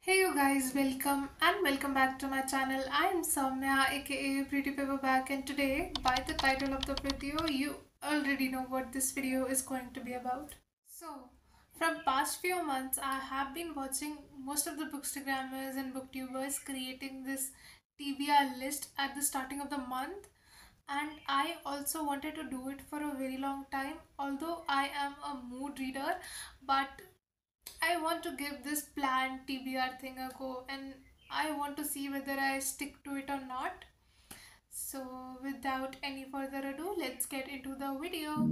Hey you guys, welcome back to my channel. I am Soumya aka Pretty Paperback, and today by the title of the video you already know what this video is going to be about. So from past few months I have been watching most of the bookstagrammers and booktubers creating this TBR list at the starting of the month, and I also wanted to do it for a very long time. Although I am a mood reader, but I want to give this planned TBR thing a go, and I want to see whether I stick to it or not. So, without any further ado, let's get into the video.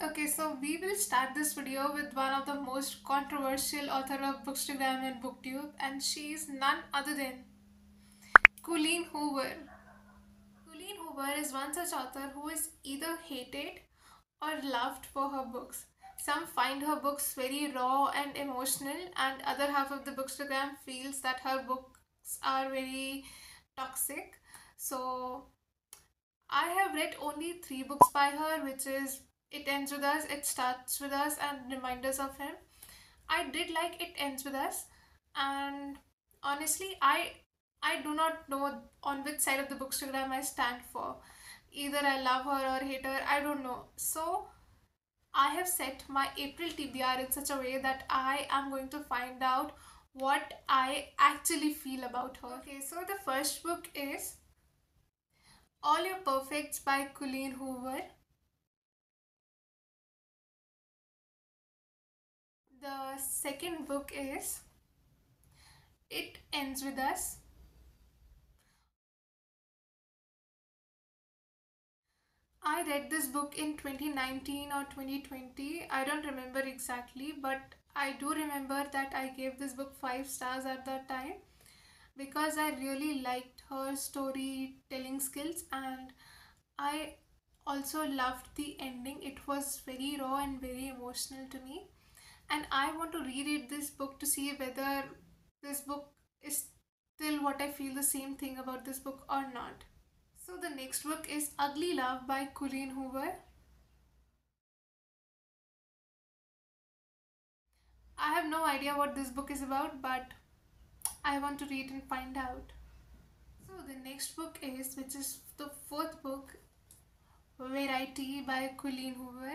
Okay, so we will start this video with one of the most controversial author of Bookstagram and Booktube, and she is none other than Colleen Hoover. Colleen Hoover is one such author who is either hated or loved for her books. Some find her books very raw and emotional, and other half of the bookstagram feels that her books are very toxic. So I have read only three books by her, which is It Ends With Us, It Starts With Us, and Reminders of Him. I did like It Ends With Us, and honestly, I do not know on which side of the bookstagram I stand for. Either I love her or hate her, I don't know. So I have set my April TBR in such a way that I am going to find out what I actually feel about her. Okay, so the first book is All Your Perfects by Colleen Hoover. The second book is It Ends With Us. I read this book in 2019 or 2020. I don't remember exactly, but I do remember that I gave this book 5 stars at that time because I really liked her storytelling skills, and I also loved the ending. It was very raw and very emotional to me, and I want to reread this book to see whether this book is still what I feel the same thing about this book or not. So the next book is Ugly Love by Colleen Hoover. I have no idea what this book is about, but I want to read and find out. So the next book is, which is the fourth book, Variety by Colleen Hoover.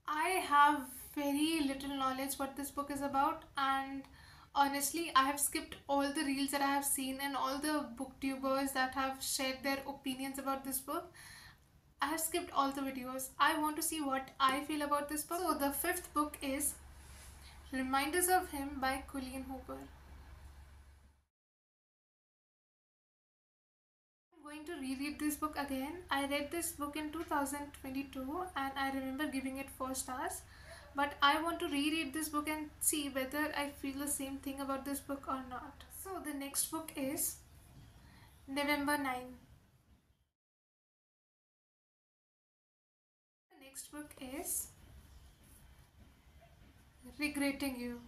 I have very little knowledge what this book is about, and honestly I have skipped all the reels that I have seen and all the booktubers that have shared their opinions about this book. I have skipped all the videos. I want to see what I feel about this book. So the fifth book is Reminders of Him by Colleen Hoover. I'm going to reread this book again. I read this book in 2022 and I remember giving it 4 stars. But I want to reread this book and see whether I feel the same thing about this book or not. So the next book is November 9. The next book is Regretting You.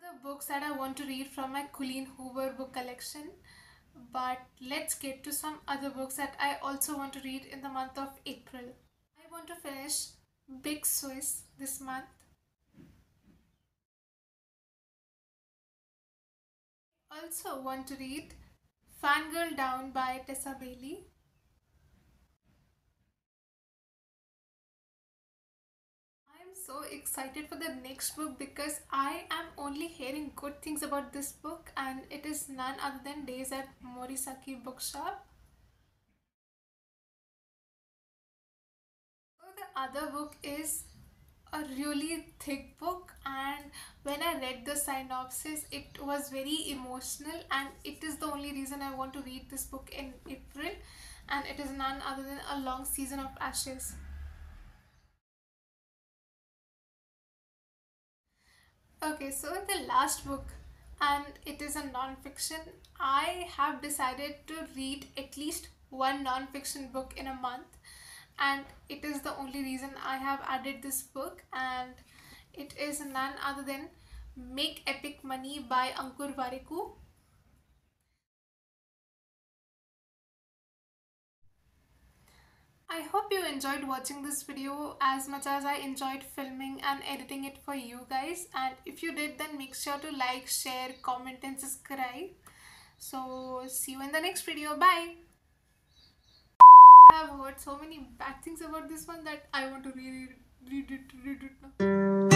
The books that I want to read from my Colleen Hoover book collection. But let's get to some other books that I also want to read in the month of April. I want to finish Big Swiss this month. I also want to read Fangirl Down by Tessa Bailey. I am so excited for the next book because I am only hearing good things about this book, and it is none other than Days at Morisaki Bookshop. So the other book is a really thick book, and when I read the synopsis it was very emotional, and it is the only reason I want to read this book in April, and it is none other than A Long Season of Ashes. Okay, so the last book, and it is a non-fiction. I have decided to read at least one non-fiction book in a month, and it is the only reason I have added this book, and it is none other than Make Epic Money by Ankur Warikoo. I hope you enjoyed watching this video as much as I enjoyed filming and editing it for you guys. And if you did, then make sure to like, share, comment, and subscribe. So, see you in the next video. Bye. I have heard so many bad things about this one that I want to read it now.